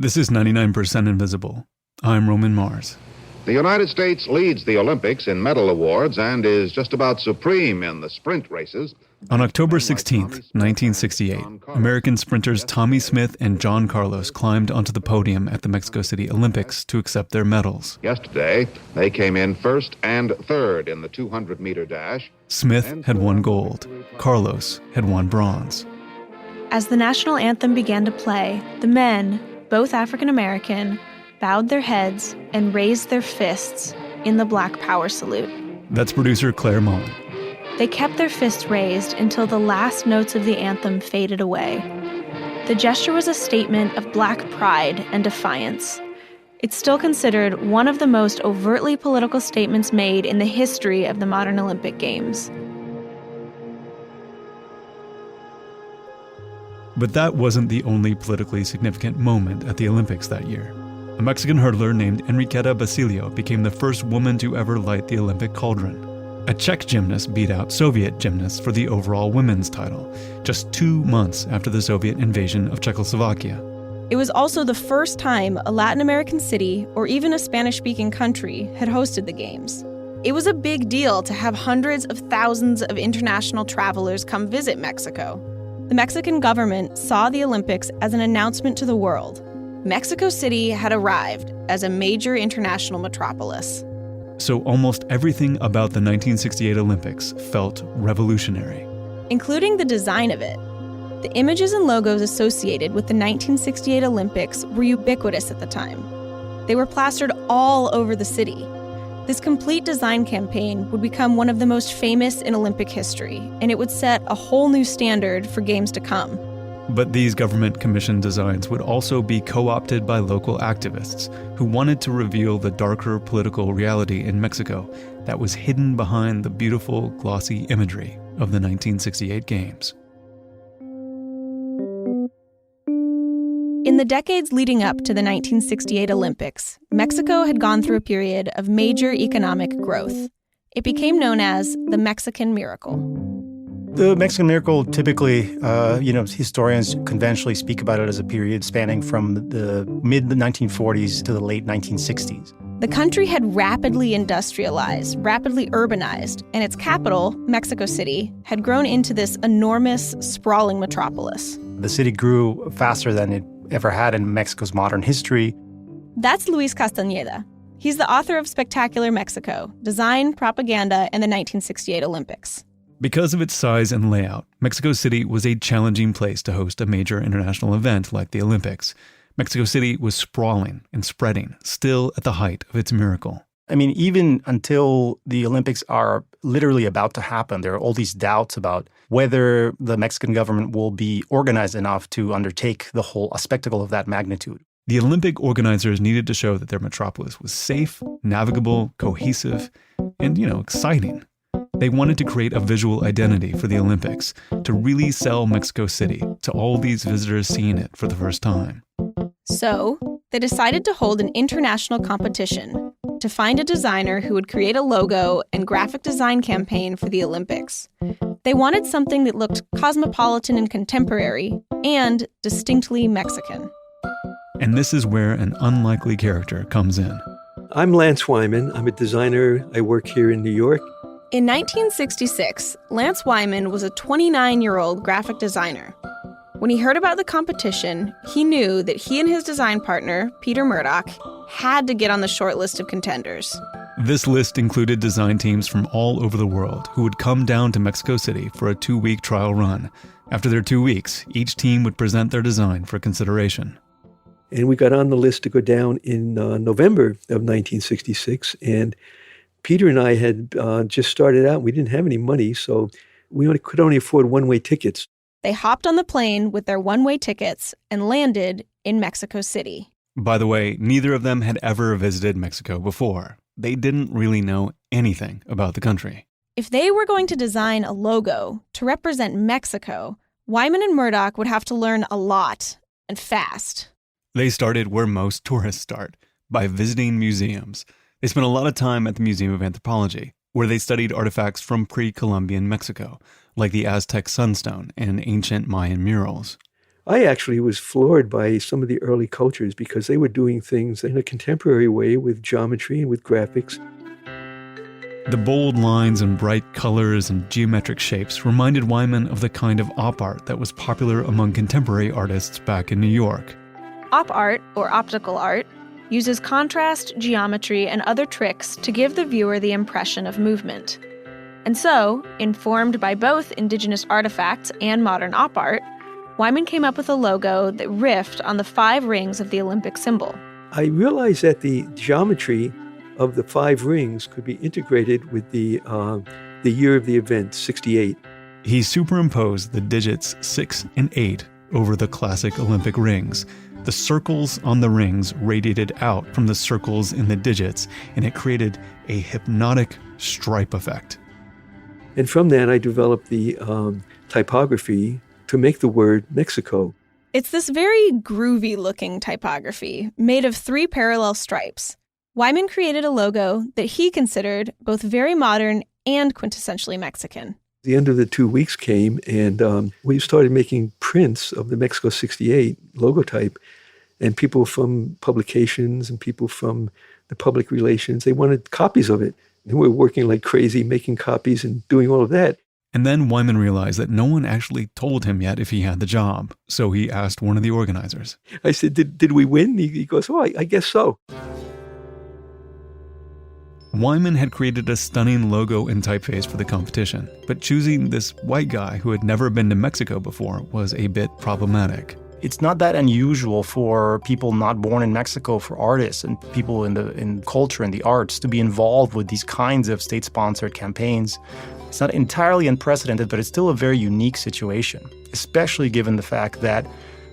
This is 99% Invisible. I'm Roman Mars. The United States leads the Olympics in medal awards and is just about supreme in the sprint races. On October 16th, 1968, American sprinters Tommy Smith and John Carlos climbed onto the podium at the Mexico City Olympics to accept their medals. Yesterday, they came in first and third in the 200-meter dash. Smith had won gold. Carlos had won bronze. As the national anthem began to play, the men, both African American, bowed their heads and raised their fists in the Black Power salute. That's producer Claire Mullen. They kept their fists raised until the last notes of the anthem faded away. The gesture was a statement of Black pride and defiance. It's still considered one of the most overtly political statements made in the history of the modern Olympic Games. But that wasn't the only politically significant moment at the Olympics that year. A Mexican hurdler named Enriqueta Basilio became the first woman to ever light the Olympic cauldron. A Czech gymnast beat out Soviet gymnasts for the overall women's title, just 2 months after the Soviet invasion of Czechoslovakia. It was also the first time a Latin American city, or even a Spanish-speaking country, had hosted the Games. It was a big deal to have hundreds of thousands of international travelers come visit Mexico. The Mexican government saw the Olympics as an announcement to the world. Mexico City had arrived as a major international metropolis. So almost everything about the 1968 Olympics felt revolutionary. Including the design of it. The images and logos associated with the 1968 Olympics were ubiquitous at the time. They were plastered all over the city. This complete design campaign would become one of the most famous in Olympic history, and it would set a whole new standard for games to come. But these government-commissioned designs would also be co-opted by local activists who wanted to reveal the darker political reality in Mexico that was hidden behind the beautiful, glossy imagery of the 1968 Games. In the decades leading up to the 1968 Olympics, Mexico had gone through a period of major economic growth. It became known as the Mexican Miracle. The Mexican Miracle typically, historians conventionally speak about it as a period spanning from the mid-1940s to the late 1960s. The country had rapidly industrialized, rapidly urbanized, and its capital, Mexico City, had grown into this enormous, sprawling metropolis. The city grew faster than it ever had in Mexico's modern history. That's Luis Castañeda. He's the author of Spectacular Mexico, Design, Propaganda, and the 1968 Olympics. Because of its size and layout, Mexico City was a challenging place to host a major international event like the Olympics. Mexico City was sprawling and spreading, still at the height of its miracle. I mean, even until the Olympics are literally about to happen, there are all these doubts about whether the Mexican government will be organized enough to undertake a spectacle of that magnitude. The Olympic organizers needed to show that their metropolis was safe, navigable, cohesive, and, exciting. They wanted to create a visual identity for the Olympics, to really sell Mexico City to all these visitors seeing it for the first time. So, they decided to hold an international competition to find a designer who would create a logo and graphic design campaign for the Olympics. They wanted something that looked cosmopolitan and contemporary, and distinctly Mexican. And this is where an unlikely character comes in. I'm Lance Wyman. I'm a designer. I work here in New York. In 1966, Lance Wyman was a 29-year-old graphic designer. When he heard about the competition, he knew that he and his design partner, Peter Murdoch, had to get on the short list of contenders. This list included design teams from all over the world who would come down to Mexico City for a 2-week trial run. After their 2 weeks, each team would present their design for consideration. And we got on the list to go down in November of 1966, and Peter and I had just started out. We didn't have any money, so we could only afford one-way tickets. They hopped on the plane with their one-way tickets and landed in Mexico City. By the way, neither of them had ever visited Mexico before. They didn't really know anything about the country. If they were going to design a logo to represent Mexico, Wyman and Murdoch would have to learn a lot, and fast. They started where most tourists start, by visiting museums. They spent a lot of time at the Museum of Anthropology, where they studied artifacts from pre-Columbian Mexico, like the Aztec sunstone and ancient Mayan murals. I actually was floored by some of the early cultures because they were doing things in a contemporary way with geometry and with graphics. The bold lines and bright colors and geometric shapes reminded Wyman of the kind of op art that was popular among contemporary artists back in New York. Op art, or optical art, uses contrast, geometry, and other tricks to give the viewer the impression of movement. And so, informed by both indigenous artifacts and modern op art, Wyman came up with a logo that riffed on the 5 rings of the Olympic symbol. I realized that the geometry of the 5 rings could be integrated with the year of the event, 68. He superimposed the digits 6 and 8 over the classic Olympic rings. The circles on the rings radiated out from the circles in the digits, and it created a hypnotic stripe effect. And from that, I developed the typography to make the word Mexico. It's this very groovy-looking typography made of 3 parallel stripes. Wyman created a logo that he considered both very modern and quintessentially Mexican. The end of the 2 weeks came, and we started making prints of the Mexico 68 logotype. And people from publications and people from the public relations, they wanted copies of it. And we were working like crazy, making copies and doing all of that. And then Wyman realized that no one actually told him yet if he had the job. So he asked one of the organizers. I said, did we win? He goes, oh, I guess so. Wyman had created a stunning logo and typeface for the competition, but choosing this white guy who had never been to Mexico before was a bit problematic. It's not that unusual for people not born in Mexico, for artists and people in culture and the arts to be involved with these kinds of state-sponsored campaigns. It's not entirely unprecedented, but it's still a very unique situation, especially given the fact that,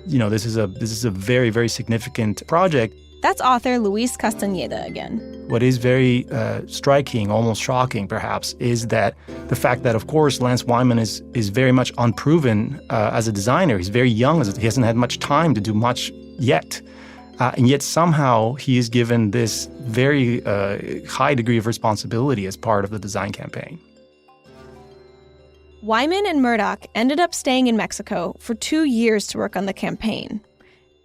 this is a very, very significant project. That's author Luis Castañeda again. What is very striking, almost shocking perhaps, is that the fact that, of course, Lance Wyman is very much unproven as a designer. He's very young. He hasn't had much time to do much yet. And yet somehow he is given this very high degree of responsibility as part of the design campaign. Wyman and Murdoch ended up staying in Mexico for 2 years to work on the campaign.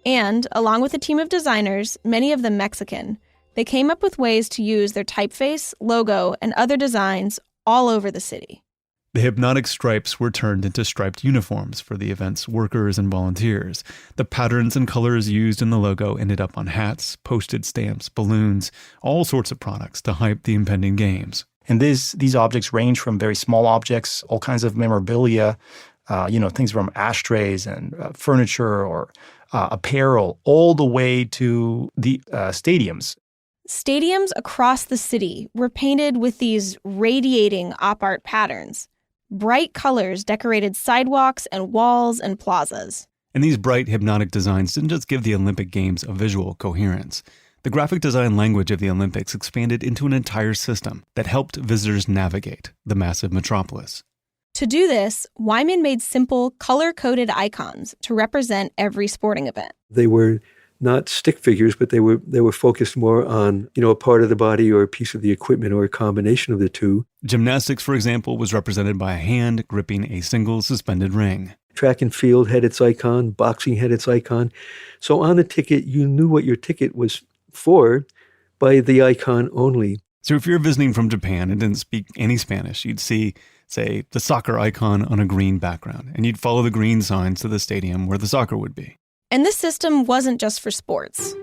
And, along with a team of designers, many of them Mexican, they came up with ways to use their typeface, logo, and other designs all over the city. The hypnotic stripes were turned into striped uniforms for the event's workers and volunteers. The patterns and colors used in the logo ended up on hats, postage stamps, balloons, all sorts of products to hype the impending games. And these objects range from very small objects, all kinds of memorabilia, things from ashtrays and furniture or apparel, all the way to the stadiums. Stadiums across the city were painted with these radiating op art patterns. Bright colors decorated sidewalks and walls and plazas. And these bright, hypnotic designs didn't just give the Olympic Games a visual coherence. The graphic design language of the Olympics expanded into an entire system that helped visitors navigate the massive metropolis. To do this, Wyman made simple, color-coded icons to represent every sporting event. They were not stick figures, but they were focused more on, a part of the body or a piece of the equipment or a combination of the two. Gymnastics, for example, was represented by a hand gripping a single suspended ring. Track and field had its icon, boxing had its icon. So on the ticket, you knew what your ticket was for by the icon only. So if you're visiting from Japan and didn't speak any Spanish, you'd see, say, the soccer icon on a green background, and you'd follow the green signs to the stadium where the soccer would be. And this system wasn't just for sports.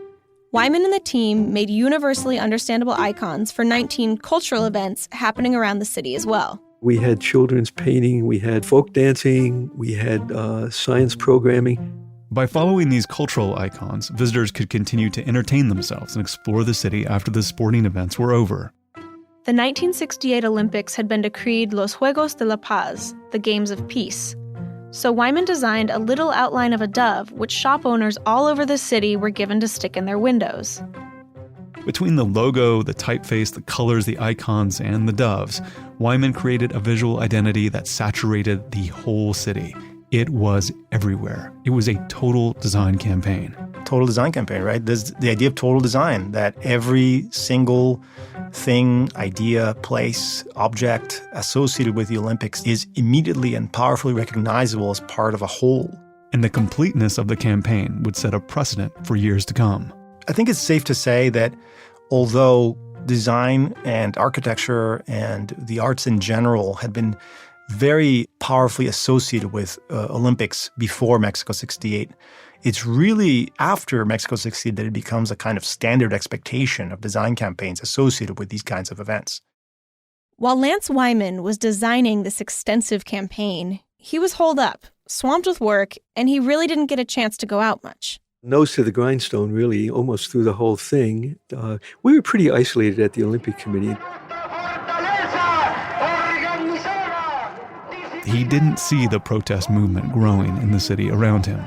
Wyman and the team made universally understandable icons for 19 cultural events happening around the city as well. We had children's painting, we had folk dancing, we had science programming. By following these cultural icons, visitors could continue to entertain themselves and explore the city after the sporting events were over. The 1968 Olympics had been decreed Los Juegos de la Paz, the Games of Peace. So Wyman designed a little outline of a dove, which shop owners all over the city were given to stick in their windows. Between the logo, the typeface, the colors, the icons, and the doves, Wyman created a visual identity that saturated the whole city. It was everywhere. It was a total design campaign. Total design campaign, right? There's the idea of total design, that every single thing, idea, place, object associated with the Olympics is immediately and powerfully recognizable as part of a whole. and the completeness of the campaign would set a precedent for years to come. I think it's safe to say that although design and architecture and the arts in general had been very powerfully associated with Olympics before Mexico 68, it's really after Mexico 68 that it becomes a kind of standard expectation of design campaigns associated with these kinds of events. While Lance Wyman was designing this extensive campaign, he was holed up, swamped with work, and he really didn't get a chance to go out much. Nose to the grindstone, really, almost through the whole thing. We were pretty isolated at the Olympic Committee. He didn't see the protest movement growing in the city around him.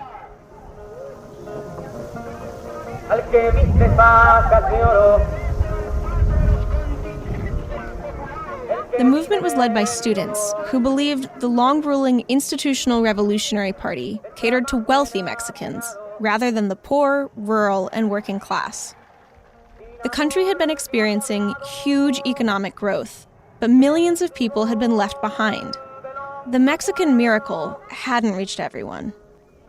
The movement was led by students who believed the long-ruling Institutional Revolutionary Party catered to wealthy Mexicans rather than the poor, rural, and working class. The country had been experiencing huge economic growth, but millions of people had been left behind. The Mexican miracle hadn't reached everyone.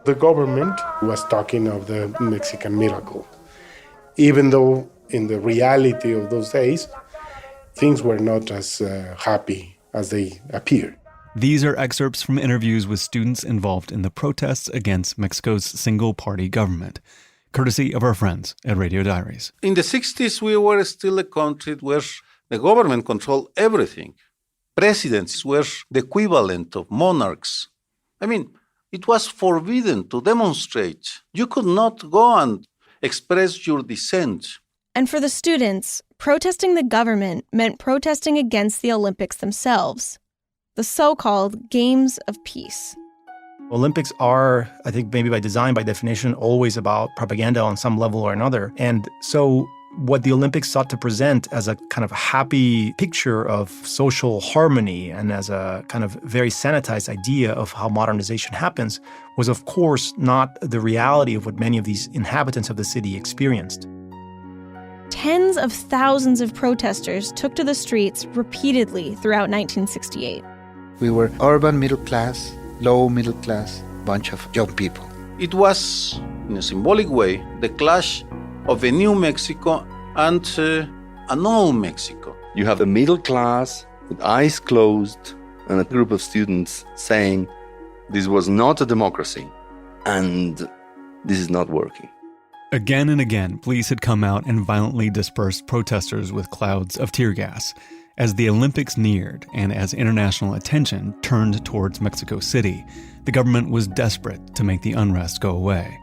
The government was talking of the Mexican miracle, even though in the reality of those days, things were not as happy as they appeared. These are excerpts from interviews with students involved in the protests against Mexico's single-party government, courtesy of our friends at Radio Diaries. In the 60s, we were still a country where the government controlled everything. Presidents were the equivalent of monarchs. I mean, it was forbidden to demonstrate. You could not go and express your dissent. And for the students, protesting the government meant protesting against the Olympics themselves, the so-called Games of Peace. Olympics are, I think maybe by design, by definition, always about propaganda on some level or another. And so what the Olympics sought to present as a kind of happy picture of social harmony and as a kind of very sanitized idea of how modernization happens was, of course, not the reality of what many of these inhabitants of the city experienced. Tens of thousands of protesters took to the streets repeatedly throughout 1968. We were urban middle class, low middle class, bunch of young people. It was, in a symbolic way, the clash of a new Mexico and an old Mexico. You have the middle class with eyes closed and a group of students saying this was not a democracy and this is not working. Again and again, police had come out and violently dispersed protesters with clouds of tear gas. As the Olympics neared and as international attention turned towards Mexico City, the government was desperate to make the unrest go away.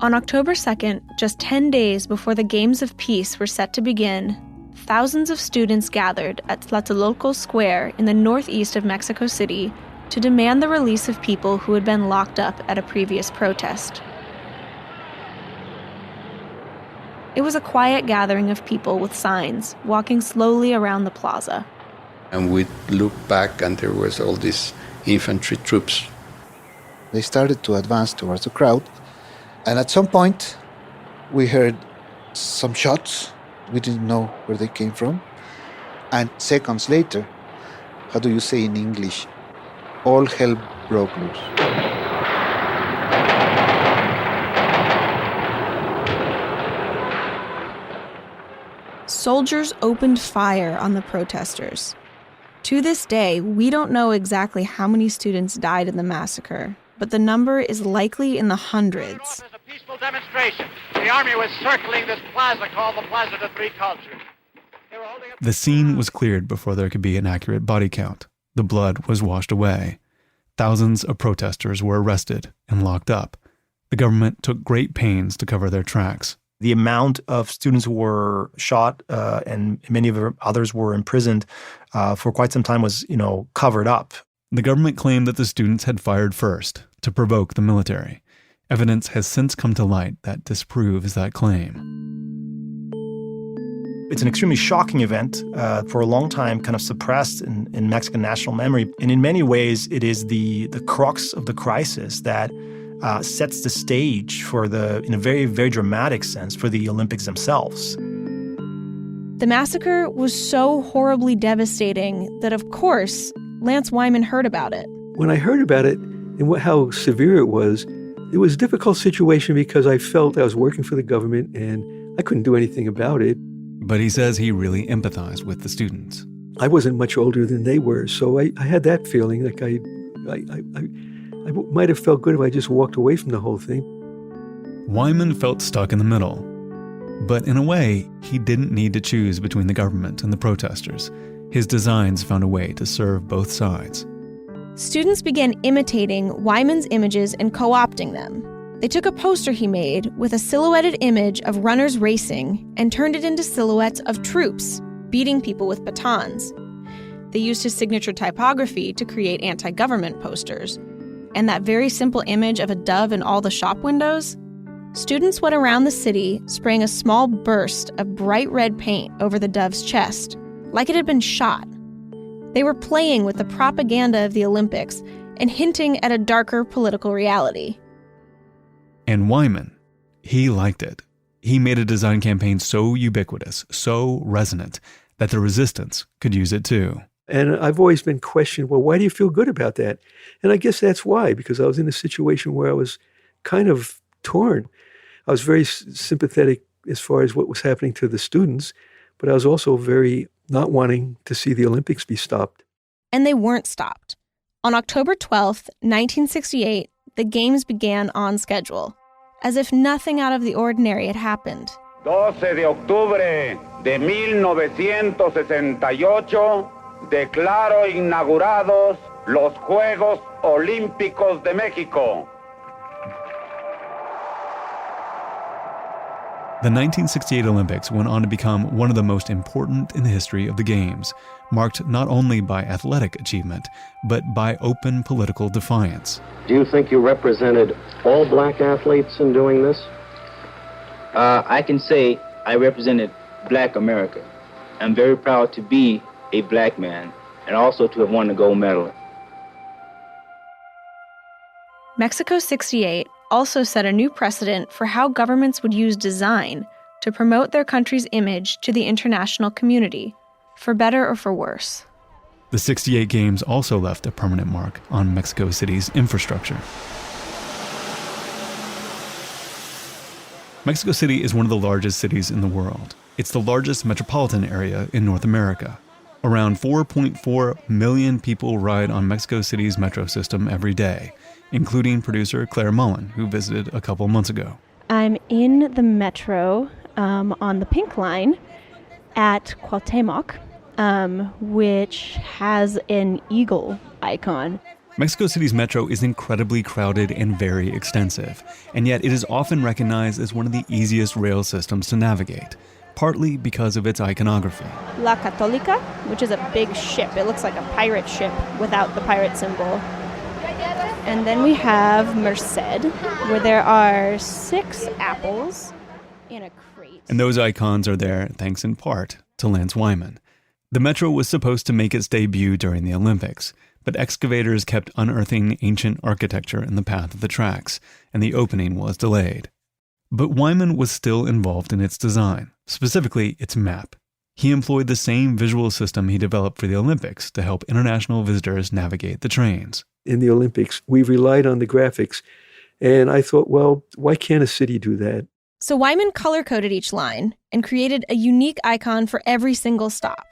On October 2nd, just 10 days before the Games of Peace were set to begin, thousands of students gathered at Tlatelolco Square in the northeast of Mexico City to demand the release of people who had been locked up at a previous protest. It was a quiet gathering of people with signs, walking slowly around the plaza. And we looked back and there was all these infantry troops. They started to advance towards the crowd. And at some point, we heard some shots. We didn't know where they came from. And seconds later, how do you say in English? All hell broke loose. Soldiers opened fire on the protesters. To this day, we don't know exactly how many students died in the massacre, but the number is likely in the hundreds. It was a peaceful demonstration. The army was circling this plaza called the Plaza de Three Cultures. The scene was cleared before there could be an accurate body count. The blood was washed away. Thousands of protesters were arrested and locked up. The government took great pains to cover their tracks. The amount of students who were shot and many of others were imprisoned for quite some time was, covered up. The government claimed that the students had fired first to provoke the military. Evidence has since come to light that disproves that claim. It's an extremely shocking event, for a long time kind of suppressed in Mexican national memory. And in many ways, it is the crux of the crisis that sets the stage for in a very, very dramatic sense, for the Olympics themselves. The massacre was so horribly devastating that, of course, Lance Wyman heard about it. When I heard about it, And how severe it was a difficult situation because I felt I was working for the government and I couldn't do anything about it. But he says he really empathized with the students. I wasn't much older than they were, so I had that feeling like I might have felt good if I just walked away from the whole thing. Wyman felt stuck in the middle. But in a way, he didn't need to choose between the government and the protesters. His designs found a way to serve both sides. Students began imitating Wyman's images and co-opting them. They took a poster he made with a silhouetted image of runners racing and turned it into silhouettes of troops beating people with batons. They used his signature typography to create anti-government posters. And that very simple image of a dove in all the shop windows? Students went around the city spraying a small burst of bright red paint over the dove's chest, like it had been shot. They were playing with the propaganda of the Olympics and hinting at a darker political reality. And Wyman, he liked it. He made a design campaign so ubiquitous, so resonant, that the resistance could use it too. And I've always been questioned, well, why do you feel good about that? And I guess that's why, because I was in a situation where I was kind of torn. I was very sympathetic as far as what was happening to the students, but I was also very not wanting to see the Olympics be stopped. And they weren't stopped. On October 12th, 1968, the Games began on schedule, as if nothing out of the ordinary had happened. 12 de octubre de 1968, declaro inaugurados los Juegos Olímpicos de México. The 1968 Olympics went on to become one of the most important in the history of the Games, marked not only by athletic achievement, but by open political defiance. Do you think you represented all black athletes in doing this? I can say I represented Black America. I'm very proud to be a black man and also to have won the gold medal. Mexico 68 also set a new precedent for how governments would use design to promote their country's image to the international community, for better or for worse. The 68 Games also left a permanent mark on Mexico City's infrastructure. Mexico City is one of the largest cities in the world. It's the largest metropolitan area in North America. Around 4.4 million people ride on Mexico City's metro system every day, including producer Claire Mullen, who visited a couple months ago. I'm in the metro on the Pink Line at Cuauhtemoc, which has an eagle icon. Mexico City's metro is incredibly crowded and very extensive, and yet it is often recognized as one of the easiest rail systems to navigate, partly because of its iconography. La Católica, which is a big ship. It looks like a pirate ship without the pirate symbol. And then we have Merced, where there are 6 apples in a crate. And those icons are there thanks in part to Lance Wyman. The metro was supposed to make its debut during the Olympics, but excavators kept unearthing ancient architecture in the path of the tracks, and the opening was delayed. But Wyman was still involved in its design, specifically its map. He employed the same visual system he developed for the Olympics to help international visitors navigate the trains. In the Olympics, we relied on the graphics, and I thought, well, why can't a city do that? So Wyman color-coded each line and created a unique icon for every single stop.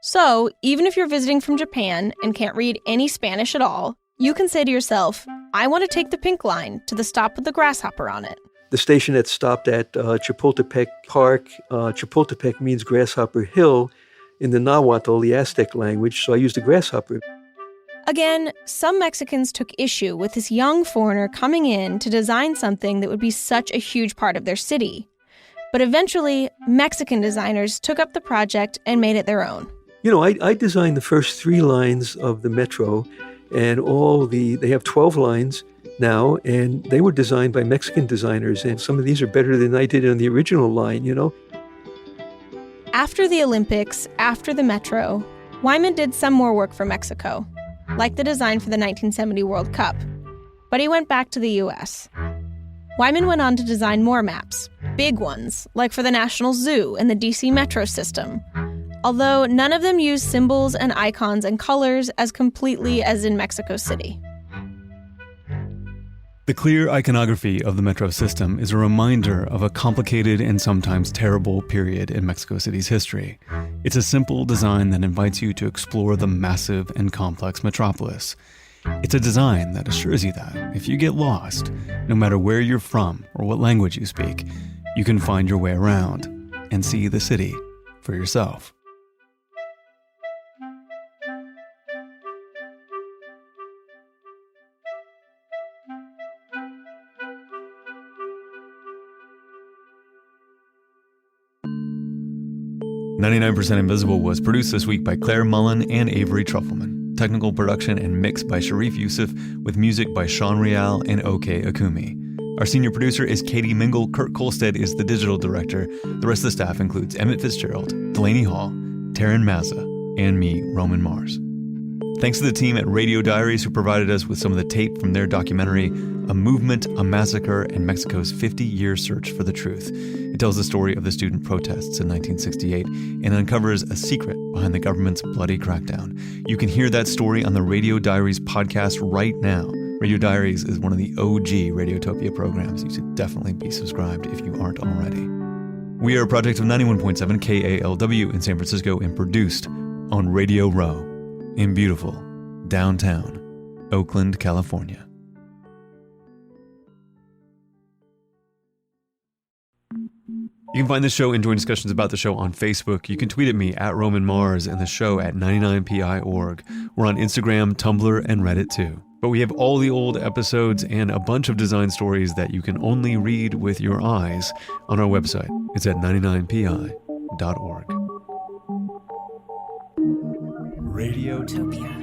So even if you're visiting from Japan and can't read any Spanish at all, you can say to yourself, I want to take the Pink Line to the stop with the grasshopper on it. The station that stopped at Chapultepec Park, Chapultepec means Grasshopper Hill in the Nahuatl, the Aztec language, so I used the grasshopper. Again, some Mexicans took issue with this young foreigner coming in to design something that would be such a huge part of their city. But eventually, Mexican designers took up the project and made it their own. You know, I designed the first 3 lines of the metro, and they have 12 lines now, and they were designed by Mexican designers, and some of these are better than I did on the original line, you know. After the Olympics, after the metro, Wyman did some more work for Mexico, like the design for the 1970 World Cup. But he went back to the U.S. Wyman went on to design more maps, big ones, like for the National Zoo and the D.C. metro system, although none of them used symbols and icons and colors as completely as in Mexico City. The clear iconography of the metro system is a reminder of a complicated and sometimes terrible period in Mexico City's history. It's a simple design that invites you to explore the massive and complex metropolis. It's a design that assures you that if you get lost, no matter where you're from or what language you speak, you can find your way around and see the city for yourself. "99% Invisible" was produced this week by Claire Mullen and Avery Trufelman. Technical production and mix by Sharif Youssef, with music by Sean Rial and OK Akumi. Our senior producer is Katie Mingle. Kurt Kolstad is the digital director. The rest of the staff includes Emmett Fitzgerald, Delaney Hall, Taryn Mazza, and me, Roman Mars. Thanks to the team at Radio Diaries who provided us with some of the tape from their documentary, A Movement, a Massacre, and Mexico's 50-Year Search for the Truth. It tells the story of the student protests in 1968 and uncovers a secret behind the government's bloody crackdown. You can hear that story on the Radio Diaries podcast right now. Radio Diaries is one of the OG Radiotopia programs. You should definitely be subscribed if you aren't already. We are a project of 91.7 KALW in San Francisco and produced on Radio Row in beautiful downtown Oakland, California. You can find the show and join discussions about the show on Facebook. You can tweet at me at Roman Mars and the show at 99pi.org. We're on Instagram, Tumblr, and Reddit too. But we have all the old episodes and a bunch of design stories that you can only read with your eyes on our website. It's at 99pi.org. Radiotopia.